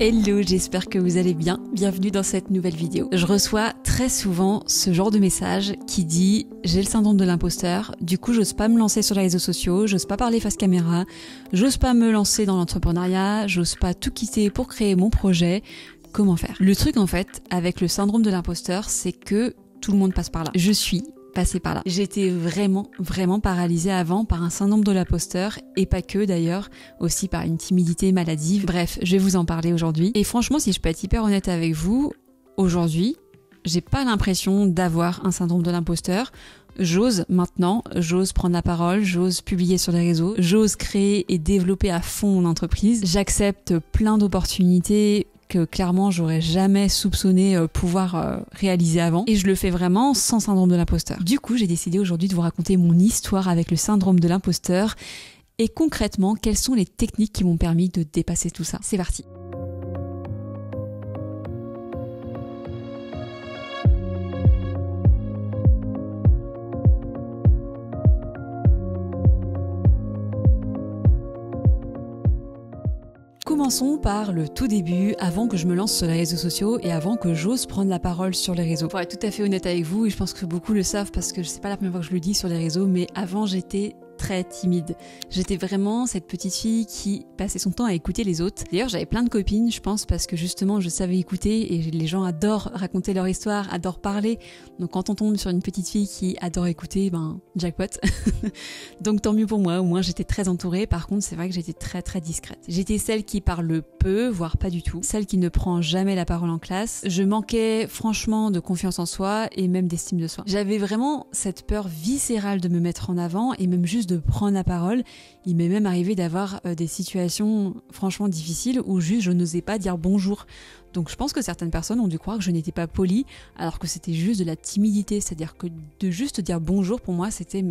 Hello, j'espère que vous allez bien. Bienvenue dans cette nouvelle vidéo. Je reçois très souvent ce genre de message qui dit « J'ai le syndrome de l'imposteur, du coup j'ose pas me lancer sur les réseaux sociaux, j'ose pas parler face caméra, j'ose pas me lancer dans l'entrepreneuriat, j'ose pas tout quitter pour créer mon projet. Comment faire ?» Le truc en fait avec le syndrome de l'imposteur, c'est que tout le monde passe par là. Je suis passée par là. J'étais vraiment paralysée avant par un syndrome de l'imposteur et pas que d'ailleurs, aussi par une timidité maladive. Bref, je vais vous en parler aujourd'hui. Et franchement, si je peux être hyper honnête avec vous, aujourd'hui, j'ai pas l'impression d'avoir un syndrome de l'imposteur. J'ose maintenant, j'ose prendre la parole, j'ose publier sur les réseaux, j'ose créer et développer à fond mon entreprise. J'accepte plein d'opportunités que clairement j'aurais jamais soupçonné pouvoir réaliser avant, et je le fais vraiment sans syndrome de l'imposteur. Du coup, j'ai décidé aujourd'hui de vous raconter mon histoire avec le syndrome de l'imposteur et concrètement quelles sont les techniques qui m'ont permis de dépasser tout ça. C'est parti. Commençons par le tout début, avant que je me lance sur les réseaux sociaux et avant que j'ose prendre la parole sur les réseaux. Pour être tout à fait honnête avec vous, et je pense que beaucoup le savent parce que c'est pas la première fois que je le dis sur les réseaux, mais avant j'étais très timide. J'étais vraiment cette petite fille qui passait son temps à écouter les autres. D'ailleurs, j'avais plein de copines, je pense, parce que justement, je savais écouter et les gens adorent raconter leur histoire, adorent parler. Donc quand on tombe sur une petite fille qui adore écouter, jackpot. Donc tant mieux pour moi, au moins j'étais très entourée. Par contre, c'est vrai que j'étais très discrète. J'étais celle qui parle peu, voire pas du tout. Celle qui ne prend jamais la parole en classe. Je manquais franchement de confiance en soi et même d'estime de soi. J'avais vraiment cette peur viscérale de me mettre en avant et même juste de prendre la parole. Il m'est même arrivé d'avoir des situations franchement difficiles où juste je n'osais pas dire bonjour. Donc je pense que certaines personnes ont dû croire que je n'étais pas polie alors que c'était juste de la timidité. C'est-à-dire que de juste dire bonjour pour moi c'était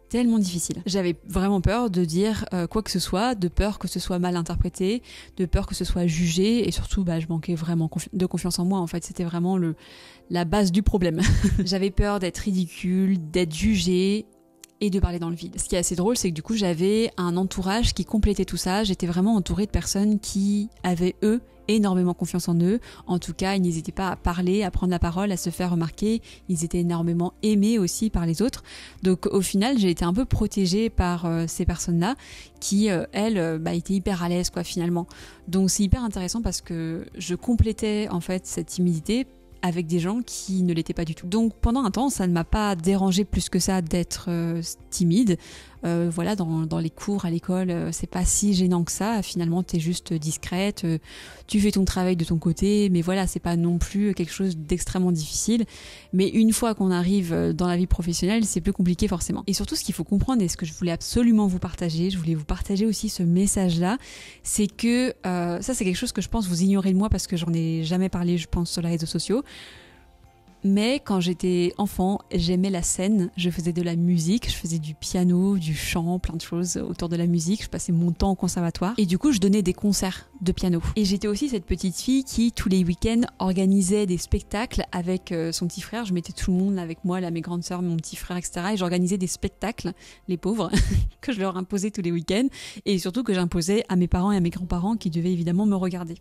tellement difficile. J'avais vraiment peur de dire quoi que ce soit, de peur que ce soit mal interprété, de peur que ce soit jugé et surtout je manquais vraiment de confiance en moi en fait. C'était vraiment la base du problème. J'avais peur d'être ridicule, d'être jugée et de parler dans le vide. Ce qui est assez drôle, c'est que du coup j'avais un entourage qui complétait tout ça. J'étais vraiment entourée de personnes qui avaient énormément confiance en eux. En tout cas, ils n'hésitaient pas à parler, à prendre la parole, à se faire remarquer. Ils étaient énormément aimés aussi par les autres. Donc au final, j'ai été un peu protégée par ces personnes-là qui, elles, étaient hyper à l'aise finalement. Donc c'est hyper intéressant parce que je complétais en fait cette timidité avec des gens qui ne l'étaient pas du tout. Donc pendant un temps, ça ne m'a pas dérangé plus que ça d'être timide. Dans les cours, à l'école, c'est pas si gênant que ça. Finalement, t'es juste discrète, tu fais ton travail de ton côté, mais voilà, c'est pas non plus quelque chose d'extrêmement difficile. Mais une fois qu'on arrive dans la vie professionnelle, c'est plus compliqué forcément. Et surtout, ce qu'il faut comprendre, et ce que je voulais absolument vous partager, je voulais vous partager aussi ce message-là, c'est que ça, c'est quelque chose que je pense vous ignorez de moi parce que j'en ai jamais parlé, je pense, sur les réseaux sociaux. Mais quand j'étais enfant, j'aimais la scène, je faisais de la musique, je faisais du piano, du chant, plein de choses autour de la musique, je passais mon temps au conservatoire et du coup je donnais des concerts de piano. Et j'étais aussi cette petite fille qui tous les week-ends organisait des spectacles avec son petit frère, je mettais tout le monde avec moi, là, mes grandes sœurs, mon petit frère, etc. Et j'organisais des spectacles, les pauvres, que je leur imposais tous les week-ends et surtout que j'imposais à mes parents et à mes grands-parents qui devaient évidemment me regarder.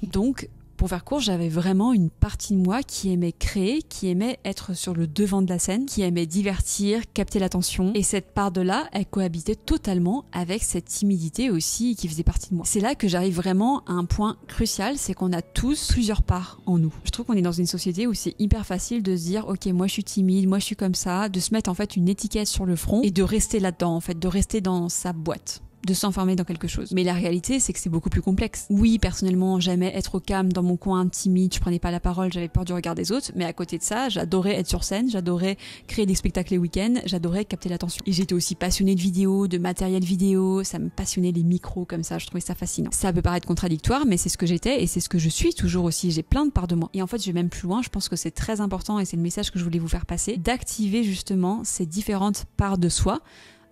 Donc pour faire court, j'avais vraiment une partie de moi qui aimait créer, qui aimait être sur le devant de la scène, qui aimait divertir, capter l'attention. Et cette part de là, elle cohabitait totalement avec cette timidité aussi qui faisait partie de moi. C'est là que j'arrive vraiment à un point crucial, c'est qu'on a tous plusieurs parts en nous. Je trouve qu'on est dans une société où c'est hyper facile de se dire « Ok, moi je suis timide, moi je suis comme ça », de se mettre en fait une étiquette sur le front et de rester là-dedans en fait, de rester dans sa boîte, de s'enfermer dans quelque chose. Mais la réalité, c'est que c'est beaucoup plus complexe. Oui, personnellement, j'aimais être au calme dans mon coin, timide, je prenais pas la parole, j'avais peur du regard des autres, mais à côté de ça, j'adorais être sur scène, j'adorais créer des spectacles les week-ends, j'adorais capter l'attention. Et j'étais aussi passionnée de vidéos, de matériel vidéo, ça me passionnait les micros comme ça, je trouvais ça fascinant. Ça peut paraître contradictoire, mais c'est ce que j'étais et c'est ce que je suis toujours aussi, j'ai plein de parts de moi. Et en fait, je vais même plus loin, je pense que c'est très important et c'est le message que je voulais vous faire passer, d'activer justement ces différentes parts de soi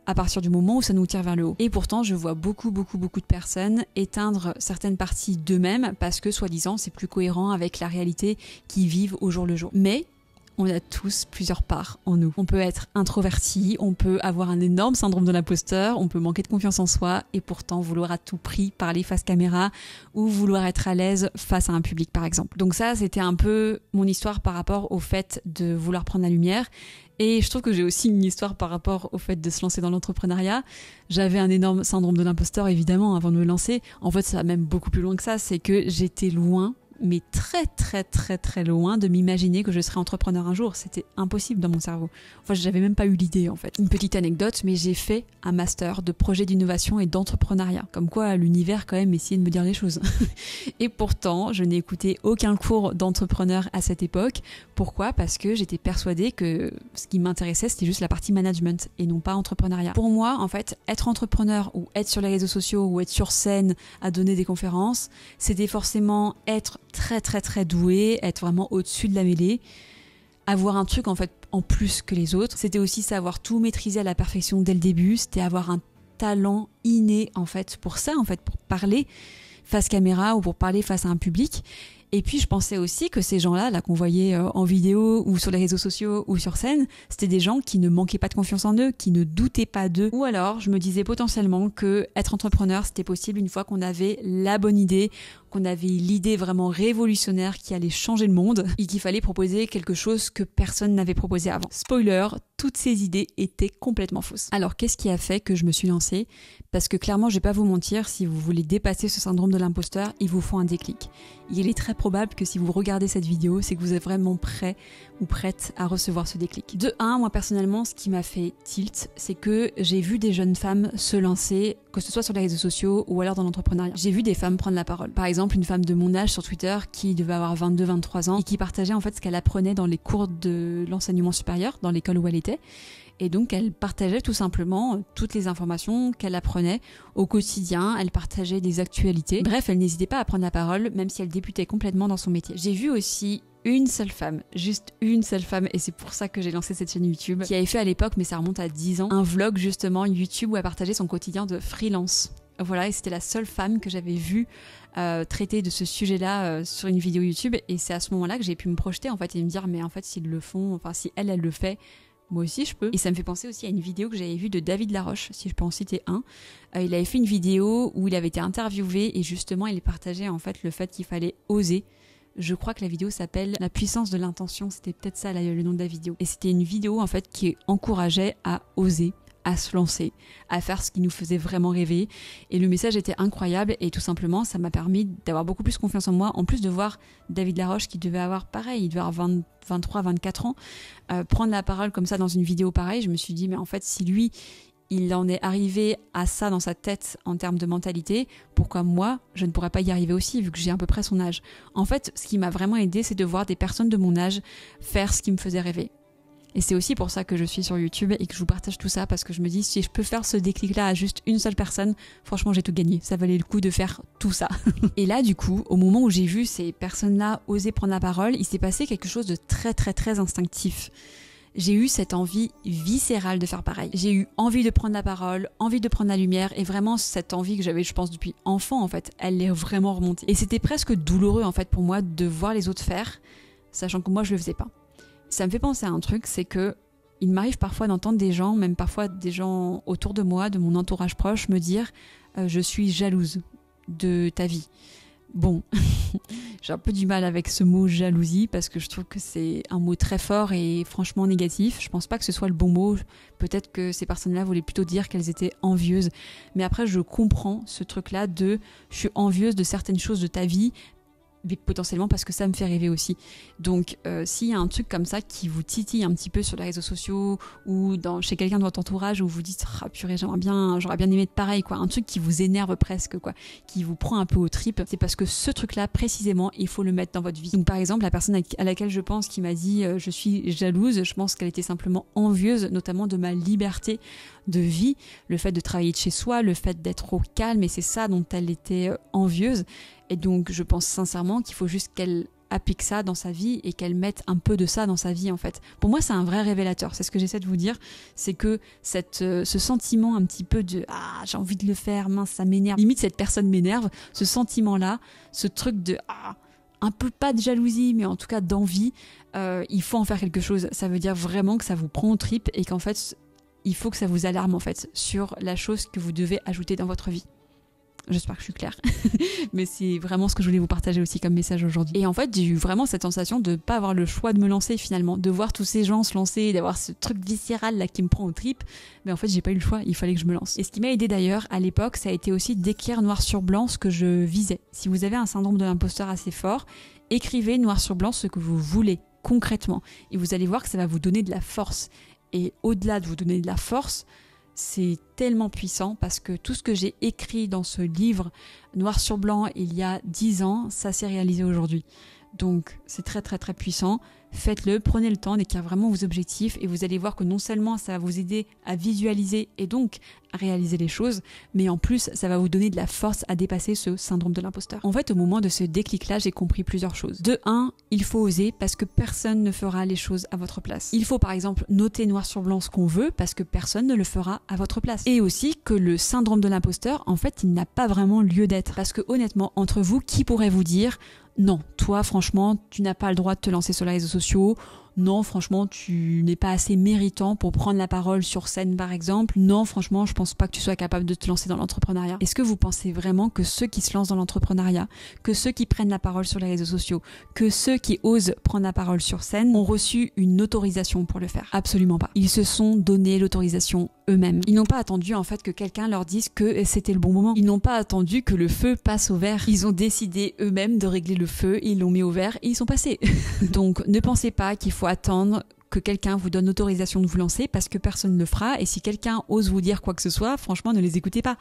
à partir du moment où ça nous tire vers le haut. Et pourtant, je vois beaucoup de personnes éteindre certaines parties d'eux-mêmes parce que, soi-disant, c'est plus cohérent avec la réalité qu'ils vivent au jour le jour. Mais on a tous plusieurs parts en nous. On peut être introverti, on peut avoir un énorme syndrome de l'imposteur, on peut manquer de confiance en soi et pourtant vouloir à tout prix parler face caméra ou vouloir être à l'aise face à un public par exemple. Donc ça, c'était un peu mon histoire par rapport au fait de vouloir prendre la lumière. Et je trouve que j'ai aussi une histoire par rapport au fait de se lancer dans l'entrepreneuriat. J'avais un énorme syndrome de l'imposteur évidemment avant de me lancer. En fait, ça va même beaucoup plus loin que ça, c'est que j'étais loin, mais très loin de m'imaginer que je serais entrepreneur un jour. C'était impossible dans mon cerveau. Enfin, j'avais même pas eu l'idée en fait. Une petite anecdote, mais j'ai fait un master de projet d'innovation et d'entrepreneuriat. Comme quoi l'univers quand même essayait de me dire les choses. Et pourtant, je n'ai écouté aucun cours d'entrepreneur à cette époque. Pourquoi ? Parce que j'étais persuadée que ce qui m'intéressait, c'était juste la partie management et non pas entrepreneuriat. Pour moi, en fait, être entrepreneur ou être sur les réseaux sociaux ou être sur scène à donner des conférences, c'était forcément être très doué, être vraiment au-dessus de la mêlée, avoir un truc en fait en plus que les autres. C'était aussi savoir tout maîtriser à la perfection dès le début, c'était avoir un talent inné en fait pour ça, en fait pour parler face caméra ou pour parler face à un public. Et puis je pensais aussi que ces gens-là, qu'on voyait en vidéo ou sur les réseaux sociaux ou sur scène, c'était des gens qui ne manquaient pas de confiance en eux, qui ne doutaient pas d'eux. Ou alors je me disais potentiellement que être entrepreneur, c'était possible une fois qu'on avait la bonne idée, qu'on avait l'idée vraiment révolutionnaire qui allait changer le monde et qu'il fallait proposer quelque chose que personne n'avait proposé avant. Spoiler, toutes ces idées étaient complètement fausses. Alors qu'est-ce qui a fait que je me suis lancée ? Parce que clairement, je vais pas vous mentir, si vous voulez dépasser ce syndrome de l'imposteur, il vous faut un déclic. Il est très probable que si vous regardez cette vidéo, c'est que vous êtes vraiment prêt ou prête à recevoir ce déclic. De un, moi personnellement, ce qui m'a fait tilt, c'est que j'ai vu des jeunes femmes se lancer, que ce soit sur les réseaux sociaux ou alors dans l'entrepreneuriat. J'ai vu des femmes prendre la parole. Par exemple, une femme de mon âge sur Twitter qui devait avoir 22-23 ans et qui partageait en fait ce qu'elle apprenait dans les cours de l'enseignement supérieur, dans l'école où elle était. Et donc, elle partageait tout simplement toutes les informations qu'elle apprenait au quotidien. Elle partageait des actualités. Bref, elle n'hésitait pas à prendre la parole, même si elle débutait complètement dans son métier. J'ai vu aussi une seule femme, juste une seule femme, et c'est pour ça que j'ai lancé cette chaîne YouTube, qui avait fait à l'époque, mais ça remonte à 10 ans, un vlog justement YouTube où elle partageait son quotidien de freelance. Voilà, et c'était la seule femme que j'avais vue traiter de ce sujet-là sur une vidéo YouTube, et c'est à ce moment-là que j'ai pu me projeter en fait et me dire mais en fait s'ils le font, enfin si elle le fait, moi aussi je peux. Et ça me fait penser aussi à une vidéo que j'avais vue de David Laroche, si je peux en citer un. Il avait fait une vidéo où il avait été interviewé et justement il partageait en fait le fait qu'il fallait oser. Je crois que la vidéo s'appelle La puissance de l'intention, c'était peut-être ça le nom de la vidéo. Et c'était une vidéo en fait qui encourageait à oser, à se lancer, à faire ce qui nous faisait vraiment rêver. Et le message était incroyable et tout simplement ça m'a permis d'avoir beaucoup plus confiance en moi, en plus de voir David Laroche qui devait avoir pareil, il devait avoir 23-24 ans, prendre la parole comme ça dans une vidéo pareille. Je me suis dit mais en fait si lui il en est arrivé à ça dans sa tête en termes de mentalité, pourquoi moi, je ne pourrais pas y arriver aussi vu que j'ai à peu près son âge. En fait, ce qui m'a vraiment aidé, c'est de voir des personnes de mon âge faire ce qui me faisait rêver. Et c'est aussi pour ça que je suis sur YouTube et que je vous partage tout ça, parce que je me dis, si je peux faire ce déclic-là à juste une seule personne, franchement, j'ai tout gagné. Ça valait le coup de faire tout ça. Et là, du coup, au moment où j'ai vu ces personnes-là oser prendre la parole, il s'est passé quelque chose de très instinctif. J'ai eu cette envie viscérale de faire pareil. J'ai eu envie de prendre la parole, envie de prendre la lumière, et vraiment cette envie que j'avais, je pense, depuis enfant, en fait, elle est vraiment remontée. Et c'était presque douloureux, en fait, pour moi, de voir les autres faire, sachant que moi, je le faisais pas. Ça me fait penser à un truc, c'est que il m'arrive parfois d'entendre des gens, même parfois des gens autour de moi, de mon entourage proche, me dire je suis jalouse de ta vie. Bon, j'ai un peu du mal avec ce mot jalousie parce que je trouve que c'est un mot très fort et franchement négatif. Je pense pas que ce soit le bon mot. Peut-être que ces personnes-là voulaient plutôt dire qu'elles étaient envieuses. Mais après, je comprends ce truc-là de je suis envieuse de certaines choses de ta vie, mais potentiellement parce que ça me fait rêver aussi. Donc s'il y a un truc comme ça qui vous titille un petit peu sur les réseaux sociaux ou chez quelqu'un de votre entourage où vous dites ah purée j'aurais bien aimé être pareil quoi, un truc qui vous énerve presque quoi, qui vous prend un peu aux tripes, c'est parce que ce truc là précisément il faut le mettre dans votre vie. Donc par exemple la personne à laquelle je pense qui m'a dit je suis jalouse, je pense qu'elle était simplement envieuse notamment de ma liberté de vie, le fait de travailler de chez soi, le fait d'être au calme, et c'est ça dont elle était envieuse. Et donc je pense sincèrement qu'il faut juste qu'elle applique ça dans sa vie et qu'elle mette un peu de ça dans sa vie en fait. Pour moi c'est un vrai révélateur, c'est ce que j'essaie de vous dire, c'est que ce sentiment un petit peu de ah j'ai envie de le faire, mince ça m'énerve, limite cette personne m'énerve, ce sentiment là, ce truc de ah un peu pas de jalousie, mais en tout cas d'envie, il faut en faire quelque chose. Ça veut dire vraiment que ça vous prend aux tripes et qu'en fait, il faut que ça vous alarme en fait sur la chose que vous devez ajouter dans votre vie. J'espère que je suis claire, mais c'est vraiment ce que je voulais vous partager aussi comme message aujourd'hui. Et en fait, j'ai eu vraiment cette sensation de ne pas avoir le choix de me lancer finalement, de voir tous ces gens se lancer, d'avoir ce truc viscéral là qui me prend aux tripes. Mais en fait, j'ai pas eu le choix, il fallait que je me lance. Et ce qui m'a aidé d'ailleurs à l'époque, ça a été aussi d'écrire noir sur blanc ce que je visais. Si vous avez un syndrome de l'imposteur assez fort, écrivez noir sur blanc ce que vous voulez concrètement. Et vous allez voir que ça va vous donner de la force. Et au-delà de vous donner de la force, c'est tellement puissant parce que tout ce que j'ai écrit dans ce livre noir sur blanc il y a 10 ans, ça s'est réalisé aujourd'hui. Donc c'est très très très puissant. Faites-le, prenez le temps d'écrire vraiment vos objectifs et vous allez voir que non seulement ça va vous aider à visualiser et donc à réaliser les choses, mais en plus ça va vous donner de la force à dépasser ce syndrome de l'imposteur. En fait, au moment de ce déclic-là, j'ai compris plusieurs choses. De 1, il faut oser parce que personne ne fera les choses à votre place. Il faut par exemple noter noir sur blanc ce qu'on veut parce que personne ne le fera à votre place. Et aussi que le syndrome de l'imposteur, en fait, il n'a pas vraiment lieu d'être. Parce que honnêtement, entre vous, qui pourrait vous dire non, toi franchement, tu n'as pas le droit de te lancer sur les réseaux sociaux. Non, franchement, tu n'es pas assez méritant pour prendre la parole sur scène, par exemple. Non, franchement, je pense pas que tu sois capable de te lancer dans l'entrepreneuriat. Est-ce que vous pensez vraiment que ceux qui se lancent dans l'entrepreneuriat, que ceux qui prennent la parole sur les réseaux sociaux, que ceux qui osent prendre la parole sur scène ont reçu une autorisation pour le faire? Absolument pas. Ils se sont donné l'autorisation eux-mêmes. Ils n'ont pas attendu en fait que quelqu'un leur dise que c'était le bon moment. Ils n'ont pas attendu que le feu passe au vert. Ils ont décidé eux-mêmes de régler le feu, ils l'ont mis au vert et ils sont passés. Donc ne pensez pas qu'il faut attendre que quelqu'un vous donne l'autorisation de vous lancer parce que personne ne le fera. Et si quelqu'un ose vous dire quoi que ce soit, franchement ne les écoutez pas.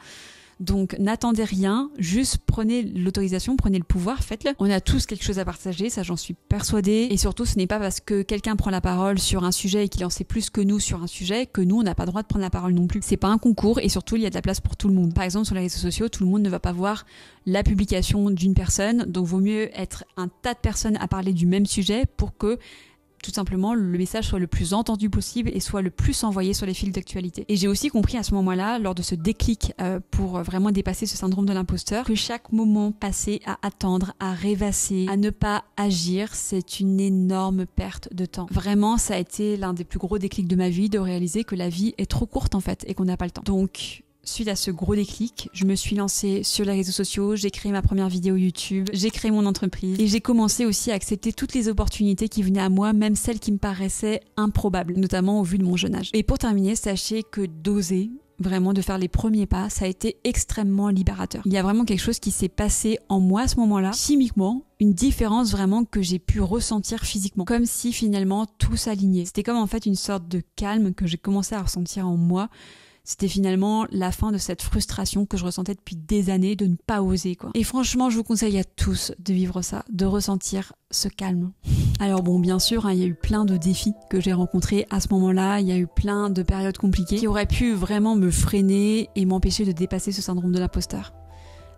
Donc n'attendez rien, juste prenez l'autorisation, prenez le pouvoir, faites-le. On a tous quelque chose à partager, ça j'en suis persuadée. Et surtout, ce n'est pas parce que quelqu'un prend la parole sur un sujet et qu'il en sait plus que nous sur un sujet que nous on n'a pas le droit de prendre la parole non plus. C'est pas un concours et surtout il y a de la place pour tout le monde. Par exemple sur les réseaux sociaux, tout le monde ne va pas voir la publication d'une personne, donc vaut mieux être un tas de personnes à parler du même sujet pour que tout simplement le message soit le plus entendu possible et soit le plus envoyé sur les fils d'actualité. Et j'ai aussi compris à ce moment-là, lors de ce déclic pour vraiment dépasser ce syndrome de l'imposteur, que chaque moment passé à attendre, à rêvasser, à ne pas agir, c'est une énorme perte de temps. Vraiment, ça a été l'un des plus gros déclics de ma vie, de réaliser que la vie est trop courte en fait et qu'on n'a pas le temps. Donc suite à ce gros déclic, je me suis lancée sur les réseaux sociaux, j'ai créé ma première vidéo YouTube, j'ai créé mon entreprise et j'ai commencé aussi à accepter toutes les opportunités qui venaient à moi, même celles qui me paraissaient improbables, notamment au vu de mon jeune âge. Et pour terminer, sachez que d'oser, vraiment de faire les premiers pas, ça a été extrêmement libérateur. Il y a vraiment quelque chose qui s'est passé en moi à ce moment-là, chimiquement, une différence vraiment que j'ai pu ressentir physiquement, comme si finalement tout s'alignait. C'était comme en fait une sorte de calme que j'ai commencé à ressentir en moi. C'était finalement la fin de cette frustration que je ressentais depuis des années de ne pas oser, quoi. Et franchement, je vous conseille à tous de vivre ça, de ressentir ce calme. Alors bon, bien sûr, il y a eu plein de défis que j'ai rencontrés à ce moment-là, il y a eu plein de périodes compliquées qui auraient pu vraiment me freiner et m'empêcher de dépasser ce syndrome de l'imposteur.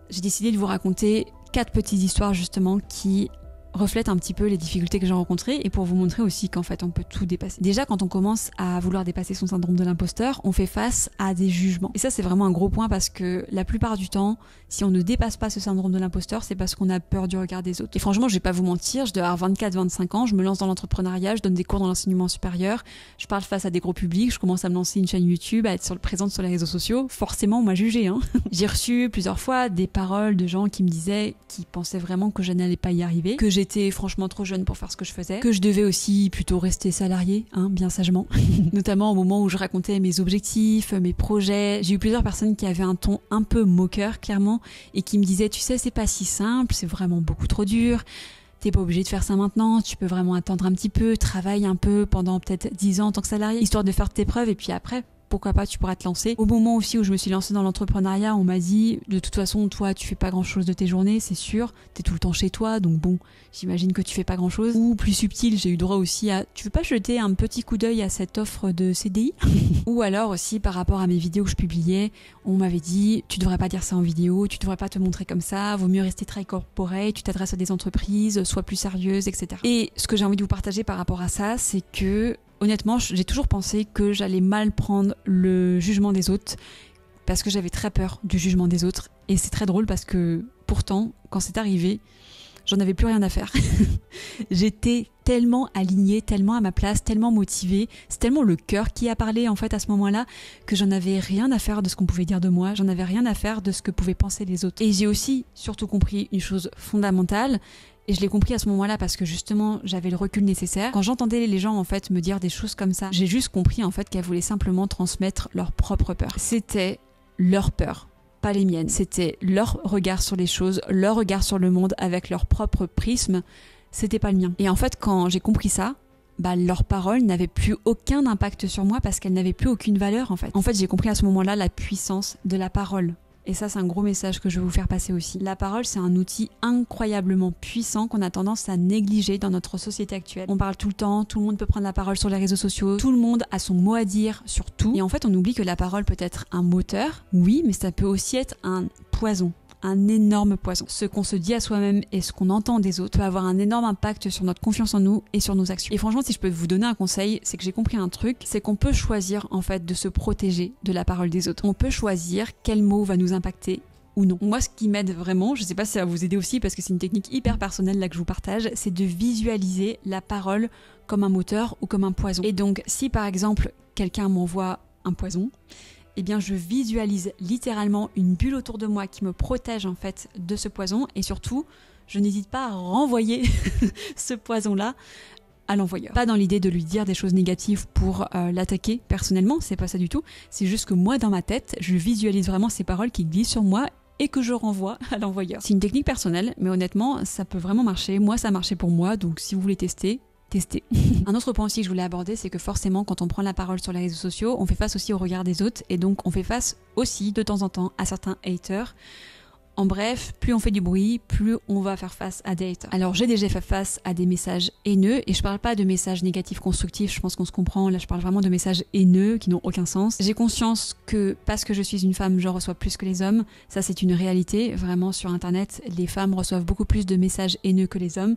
J'ai décidé de vous raconter 4 petites histoires justement qui reflète un petit peu les difficultés que j'ai rencontrées et pour vous montrer aussi qu'en fait on peut tout dépasser. Déjà quand on commence à vouloir dépasser son syndrome de l'imposteur, on fait face à des jugements. Et ça c'est vraiment un gros point parce que la plupart du temps, si on ne dépasse pas ce syndrome de l'imposteur, c'est parce qu'on a peur du regard des autres. Et franchement, je vais pas vous mentir, je dois avoir 24-25 ans, je me lance dans l'entrepreneuriat, je donne des cours dans l'enseignement supérieur, je parle face à des gros publics, je commence à me lancer une chaîne YouTube, à être présente sur les réseaux sociaux. Forcément, on m'a jugée, hein. J'ai reçu plusieurs fois des paroles de gens qui me disaient, qui pensaient vraiment que je n'allais pas y arriver, que j'étais franchement trop jeune pour faire ce que je faisais, que je devais aussi plutôt rester salariée, bien sagement. Notamment au moment où je racontais mes objectifs, mes projets. J'ai eu plusieurs personnes qui avaient un ton un peu moqueur, clairement, et qui me disaient, tu sais, c'est pas si simple, c'est vraiment beaucoup trop dur. T'es pas obligé de faire ça maintenant, tu peux vraiment attendre un petit peu, travaille un peu pendant peut-être 10 ans en tant que salarié, histoire de faire tes preuves, et puis après, pourquoi pas, tu pourras te lancer. Au moment aussi où je me suis lancée dans l'entrepreneuriat, on m'a dit, de toute façon, toi, tu fais pas grand chose de tes journées, c'est sûr, t'es tout le temps chez toi, donc bon, j'imagine que tu fais pas grand chose. Ou plus subtil, j'ai eu droit aussi à, tu veux pas jeter un petit coup d'œil à cette offre de CDI? Ou alors aussi, par rapport à mes vidéos que je publiais, on m'avait dit, tu devrais pas dire ça en vidéo, tu devrais pas te montrer comme ça, vaut mieux rester très corporate, tu t'adresses à des entreprises, sois plus sérieuse, etc. Et ce que j'ai envie de vous partager par rapport à ça, c'est que honnêtement, j'ai toujours pensé que j'allais mal prendre le jugement des autres parce que j'avais très peur du jugement des autres. Et c'est très drôle parce que pourtant, quand c'est arrivé, j'en avais plus rien à faire. J'étais tellement alignée, tellement à ma place, tellement motivée, c'est tellement le cœur qui a parlé en fait à ce moment-là que j'en avais rien à faire de ce qu'on pouvait dire de moi, j'en avais rien à faire de ce que pouvaient penser les autres. Et j'ai aussi surtout compris une chose fondamentale, et je l'ai compris à ce moment-là parce que justement j'avais le recul nécessaire. Quand j'entendais les gens en fait me dire des choses comme ça, j'ai juste compris en fait qu'elles voulaient simplement transmettre leur propre peur. C'était leur peur, pas les miennes. C'était leur regard sur les choses, leur regard sur le monde avec leur propre prisme. C'était pas le mien. Et en fait, quand j'ai compris ça, leurs paroles n'avaient plus aucun impact sur moi parce qu'elles n'avaient plus aucune valeur en fait. En fait, j'ai compris à ce moment-là la puissance de la parole. Et ça, c'est un gros message que je vais vous faire passer aussi. La parole, c'est un outil incroyablement puissant qu'on a tendance à négliger dans notre société actuelle. On parle tout le temps, tout le monde peut prendre la parole sur les réseaux sociaux, tout le monde a son mot à dire sur tout. Et en fait, on oublie que la parole peut être un moteur, oui, mais ça peut aussi être un poison. Un énorme poison. Ce qu'on se dit à soi-même et ce qu'on entend des autres peut avoir un énorme impact sur notre confiance en nous et sur nos actions. Et franchement, si je peux vous donner un conseil, c'est que j'ai compris un truc, c'est qu'on peut choisir en fait de se protéger de la parole des autres. On peut choisir quel mot va nous impacter ou non. Moi, ce qui m'aide vraiment, je sais pas si ça va vous aider aussi parce que c'est une technique hyper personnelle là que je vous partage, c'est de visualiser la parole comme un moteur ou comme un poison. Et donc, si par exemple, quelqu'un m'envoie un poison, eh bien je visualise littéralement une bulle autour de moi qui me protège en fait de ce poison et surtout, je n'hésite pas à renvoyer ce poison-là à l'envoyeur. Pas dans l'idée de lui dire des choses négatives pour l'attaquer personnellement, c'est pas ça du tout, c'est juste que moi dans ma tête, je visualise vraiment ces paroles qui glissent sur moi et que je renvoie à l'envoyeur. C'est une technique personnelle, mais honnêtement, ça peut vraiment marcher. Moi, ça a marché pour moi, donc si vous voulez tester, Un autre point aussi que je voulais aborder, c'est que forcément quand on prend la parole sur les réseaux sociaux, on fait face aussi au regard des autres et donc on fait face aussi de temps en temps à certains haters. En bref, plus on fait du bruit, plus on va faire face à des haters. Alors j'ai déjà fait face à des messages haineux et je parle pas de messages négatifs constructifs, je pense qu'on se comprend, là je parle vraiment de messages haineux qui n'ont aucun sens. J'ai conscience que parce que je suis une femme, je reçois plus que les hommes, ça c'est une réalité, vraiment sur internet, les femmes reçoivent beaucoup plus de messages haineux que les hommes.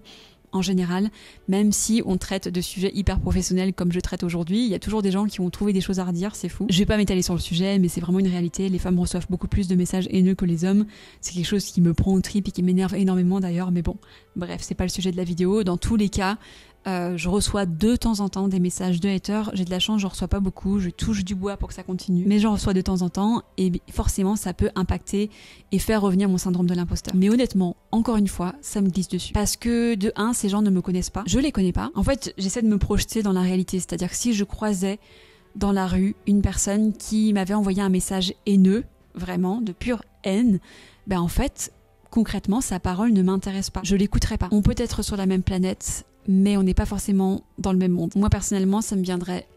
En général, même si on traite de sujets hyper professionnels comme je traite aujourd'hui, il y a toujours des gens qui vont trouver des choses à redire, c'est fou. Je vais pas m'étaler sur le sujet, mais c'est vraiment une réalité. Les femmes reçoivent beaucoup plus de messages haineux que les hommes. C'est quelque chose qui me prend au trip et qui m'énerve énormément d'ailleurs, mais bon, bref, c'est pas le sujet de la vidéo. Dans tous les cas, je reçois de temps en temps des messages de haters. J'ai de la chance, je reçois pas beaucoup, je touche du bois pour que ça continue. Mais j'en reçois de temps en temps et forcément ça peut impacter et faire revenir mon syndrome de l'imposteur. Mais honnêtement, encore une fois, ça me glisse dessus. Parce que de un, ces gens ne me connaissent pas. Je les connais pas. En fait, j'essaie de me projeter dans la réalité. C'est-à-dire que si je croisais dans la rue une personne qui m'avait envoyé un message haineux, vraiment, de pure haine, en fait, concrètement, sa parole ne m'intéresse pas. Je l'écouterai pas. On peut être sur la même planète, mais on n'est pas forcément dans le même monde. Moi personnellement, ça me viendrait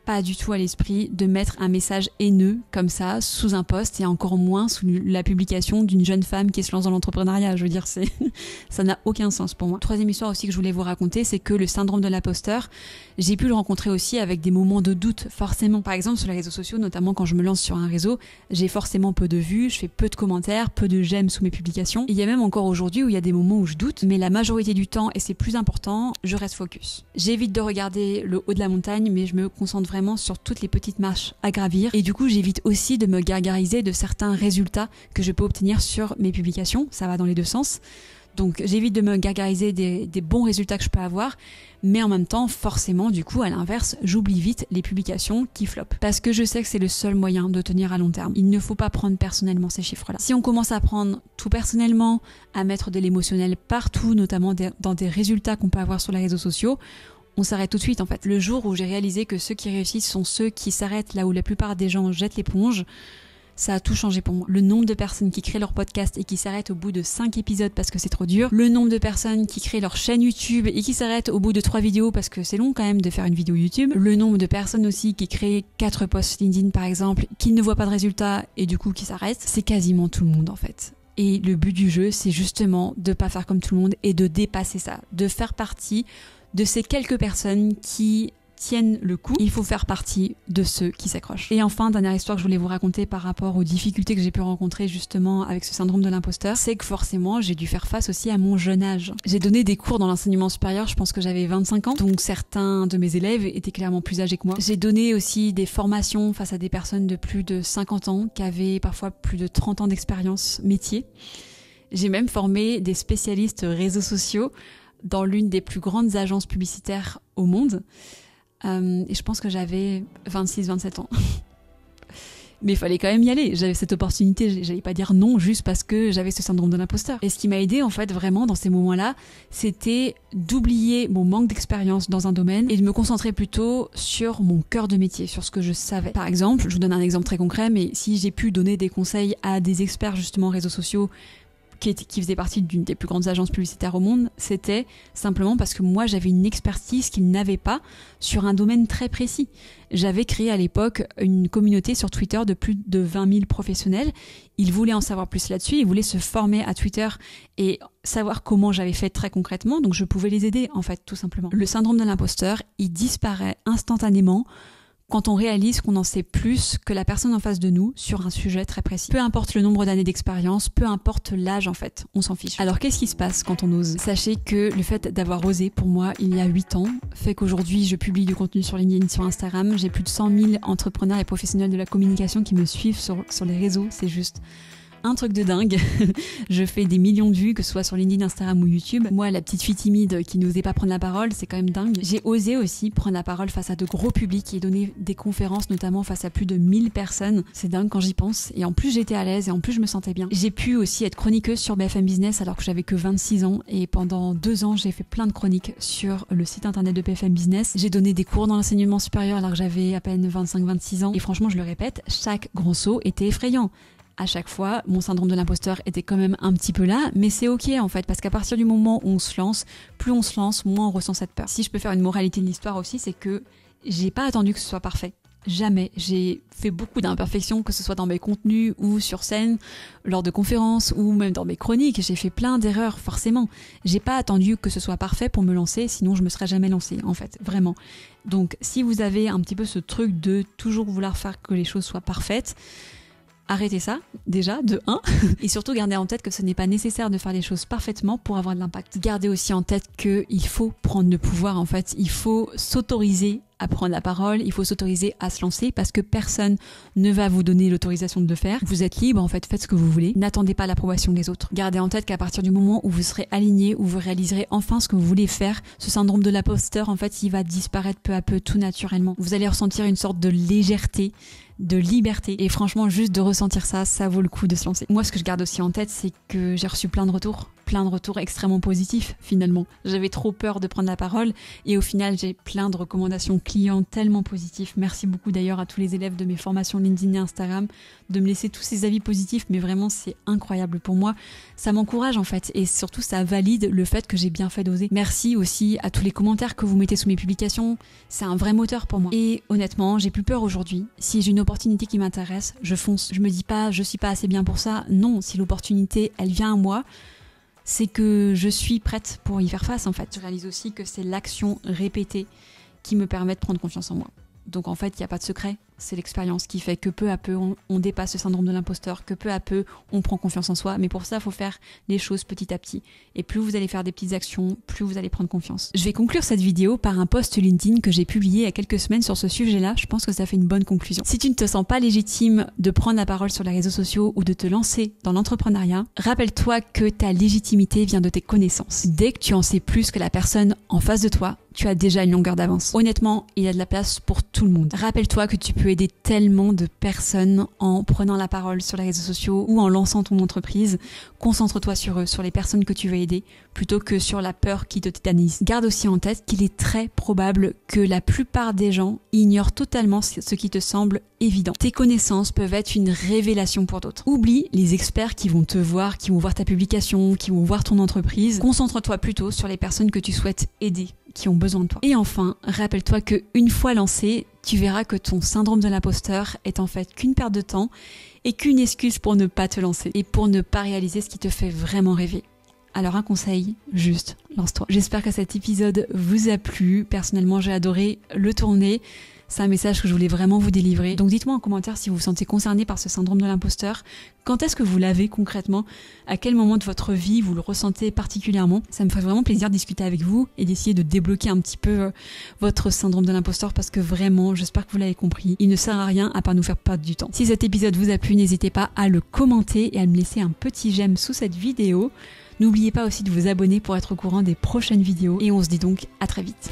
pas du tout à l'esprit de mettre un message haineux comme ça sous un post et encore moins sous la publication d'une jeune femme qui se lance dans l'entrepreneuriat. Je veux dire, ça n'a aucun sens pour moi. Troisième histoire aussi que je voulais vous raconter, c'est que le syndrome de l'imposteur, j'ai pu le rencontrer aussi avec des moments de doute, forcément. Par exemple, sur les réseaux sociaux, notamment quand je me lance sur un réseau, j'ai forcément peu de vues, je fais peu de commentaires, peu de j'aime sous mes publications. Et il y a même encore aujourd'hui où il y a des moments où je doute, mais la majorité du temps, et c'est plus important, je reste focus. J'évite de regarder le haut de la montagne, mais je me concentre vraiment sur toutes les petites marches à gravir. Et du coup, j'évite aussi de me gargariser de certains résultats que je peux obtenir sur mes publications. Ça va dans les deux sens. Donc j'évite de me gargariser des bons résultats que je peux avoir, mais en même temps, forcément, du coup, à l'inverse, j'oublie vite les publications qui flopent. Parce que je sais que c'est le seul moyen de tenir à long terme. Il ne faut pas prendre personnellement ces chiffres-là. Si on commence à prendre tout personnellement, à mettre de l'émotionnel partout, notamment dans des résultats qu'on peut avoir sur les réseaux sociaux, on s'arrête tout de suite en fait. Le jour où j'ai réalisé que ceux qui réussissent sont ceux qui s'arrêtent là où la plupart des gens jettent l'éponge, ça a tout changé pour moi. Le nombre de personnes qui créent leur podcast et qui s'arrêtent au bout de 5 épisodes parce que c'est trop dur. Le nombre de personnes qui créent leur chaîne YouTube et qui s'arrêtent au bout de 3 vidéos parce que c'est long quand même de faire une vidéo YouTube. Le nombre de personnes aussi qui créent 4 posts LinkedIn par exemple, qui ne voient pas de résultats et du coup qui s'arrêtent. C'est quasiment tout le monde en fait. Et le but du jeu, c'est justement de pas faire comme tout le monde et de dépasser ça. De faire partie de ces quelques personnes qui tiennent le coup. Il faut faire partie de ceux qui s'accrochent. Et enfin, dernière histoire que je voulais vous raconter par rapport aux difficultés que j'ai pu rencontrer justement avec ce syndrome de l'imposteur, c'est que forcément j'ai dû faire face aussi à mon jeune âge. J'ai donné des cours dans l'enseignement supérieur, je pense que j'avais 25 ans, donc certains de mes élèves étaient clairement plus âgés que moi. J'ai donné aussi des formations face à des personnes de plus de 50 ans qui avaient parfois plus de 30 ans d'expérience métier. J'ai même formé des spécialistes réseaux sociaux dans l'une des plus grandes agences publicitaires au monde. Et je pense que j'avais 26-27 ans. Mais il fallait quand même y aller. J'avais cette opportunité, j'allais pas dire non juste parce que j'avais ce syndrome de l'imposteur. Et ce qui m'a aidé en fait vraiment dans ces moments-là, c'était d'oublier mon manque d'expérience dans un domaine et de me concentrer plutôt sur mon cœur de métier, sur ce que je savais. Par exemple, je vous donne un exemple très concret, mais si j'ai pu donner des conseils à des experts justement réseaux sociaux qui faisait partie d'une des plus grandes agences publicitaires au monde, c'était simplement parce que moi j'avais une expertise qu'ils n'avaient pas sur un domaine très précis. J'avais créé à l'époque une communauté sur Twitter de plus de 20 000 professionnels. Ils voulaient en savoir plus là-dessus, ils voulaient se former à Twitter et savoir comment j'avais fait très concrètement, donc je pouvais les aider en fait tout simplement. Le syndrome de l'imposteur, il disparaît instantanément quand on réalise qu'on en sait plus que la personne en face de nous sur un sujet très précis. Peu importe le nombre d'années d'expérience, peu importe l'âge en fait, on s'en fiche. Alors qu'est-ce qui se passe quand on ose ? Sachez que le fait d'avoir osé pour moi il y a 8 ans fait qu'aujourd'hui je publie du contenu sur LinkedIn, sur Instagram, j'ai plus de 100 000 entrepreneurs et professionnels de la communication qui me suivent sur les réseaux, c'est juste un truc de dingue. Je fais des millions de vues, que ce soit sur LinkedIn, Instagram ou YouTube. Moi, la petite fille timide qui n'osait pas prendre la parole, c'est quand même dingue. J'ai osé aussi prendre la parole face à de gros publics et donner des conférences, notamment face à plus de 1000 personnes. C'est dingue quand j'y pense. Et en plus, j'étais à l'aise et en plus, je me sentais bien. J'ai pu aussi être chroniqueuse sur BFM Business alors que j'avais que 26 ans. Et pendant 2 ans, j'ai fait plein de chroniques sur le site internet de BFM Business. J'ai donné des cours dans l'enseignement supérieur alors que j'avais à peine 25-26 ans. Et franchement, je le répète, chaque grand saut était effrayant. À chaque fois, mon syndrome de l'imposteur était quand même un petit peu là, mais c'est ok en fait, parce qu'à partir du moment où on se lance, plus on se lance, moins on ressent cette peur. Si je peux faire une moralité de l'histoire aussi, c'est que j'ai pas attendu que ce soit parfait. Jamais. J'ai fait beaucoup d'imperfections, que ce soit dans mes contenus ou sur scène, lors de conférences ou même dans mes chroniques. J'ai fait plein d'erreurs, forcément. J'ai pas attendu que ce soit parfait pour me lancer, sinon je me serais jamais lancée, en fait, vraiment. Donc, si vous avez un petit peu ce truc de toujours vouloir faire que les choses soient parfaites, arrêtez ça, déjà, de 1. Et surtout, gardez en tête que ce n'est pas nécessaire de faire les choses parfaitement pour avoir de l'impact. Gardez aussi en tête qu'il faut prendre le pouvoir, en fait. Il faut s'autoriser à prendre la parole, il faut s'autoriser à se lancer parce que personne ne va vous donner l'autorisation de le faire. Vous êtes libre, en fait, faites ce que vous voulez. N'attendez pas l'approbation des autres. Gardez en tête qu'à partir du moment où vous serez aligné, où vous réaliserez enfin ce que vous voulez faire, ce syndrome de l'imposteur, en fait, il va disparaître peu à peu, tout naturellement. Vous allez ressentir une sorte de légèreté, de liberté. Et franchement, juste de ressentir ça, ça vaut le coup de se lancer. Moi, ce que je garde aussi en tête, c'est que j'ai reçu plein de retours extrêmement positifs, finalement. J'avais trop peur de prendre la parole et au final, j'ai plein de recommandations clients tellement positifs. Merci beaucoup d'ailleurs à tous les élèves de mes formations LinkedIn et Instagram de me laisser tous ces avis positifs, mais vraiment, c'est incroyable pour moi. Ça m'encourage en fait et surtout, ça valide le fait que j'ai bien fait d'oser. Merci aussi à tous les commentaires que vous mettez sous mes publications. C'est un vrai moteur pour moi. Et honnêtement, j'ai plus peur aujourd'hui. Si j'ai une opportunité qui m'intéresse, je fonce. Je me dis pas, je suis pas assez bien pour ça. Non, si l'opportunité, elle vient à moi, c'est que je suis prête pour y faire face en fait. Je réalise aussi que c'est l'action répétée qui me permet de prendre confiance en moi. Donc en fait, il n'y a pas de secret, c'est l'expérience qui fait que peu à peu, on dépasse ce syndrome de l'imposteur, que peu à peu, on prend confiance en soi. Mais pour ça, il faut faire les choses petit à petit. Et plus vous allez faire des petites actions, plus vous allez prendre confiance. Je vais conclure cette vidéo par un post LinkedIn que j'ai publié il y a quelques semaines sur ce sujet-là. Je pense que ça fait une bonne conclusion. Si tu ne te sens pas légitime de prendre la parole sur les réseaux sociaux ou de te lancer dans l'entrepreneuriat, rappelle-toi que ta légitimité vient de tes connaissances. Dès que tu en sais plus que la personne en face de toi, tu as déjà une longueur d'avance. Honnêtement, il y a de la place pour tout le monde. Rappelle-toi que tu peux aider tellement de personnes en prenant la parole sur les réseaux sociaux ou en lançant ton entreprise. Concentre-toi sur eux, sur les personnes que tu veux aider, plutôt que sur la peur qui te tétanise. Garde aussi en tête qu'il est très probable que la plupart des gens ignorent totalement ce qui te semble évident. Tes connaissances peuvent être une révélation pour d'autres. Oublie les experts qui vont te voir, qui vont voir ta publication, qui vont voir ton entreprise. Concentre-toi plutôt sur les personnes que tu souhaites aider, qui ont besoin de toi. Et enfin, rappelle-toi que une fois lancé, tu verras que ton syndrome de l'imposteur est en fait qu'une perte de temps et qu'une excuse pour ne pas te lancer et pour ne pas réaliser ce qui te fait vraiment rêver. Alors un conseil, juste lance-toi. J'espère que cet épisode vous a plu. Personnellement, j'ai adoré le tourner. C'est un message que je voulais vraiment vous délivrer. Donc dites-moi en commentaire si vous vous sentez concerné par ce syndrome de l'imposteur. Quand est-ce que vous l'avez concrètement? À quel moment de votre vie vous le ressentez particulièrement? Ça me ferait vraiment plaisir de discuter avec vous et d'essayer de débloquer un petit peu votre syndrome de l'imposteur parce que vraiment, j'espère que vous l'avez compris. Il ne sert à rien à part nous faire perdre du temps. Si cet épisode vous a plu, n'hésitez pas à le commenter et à me laisser un petit j'aime sous cette vidéo. N'oubliez pas aussi de vous abonner pour être au courant des prochaines vidéos et on se dit donc à très vite.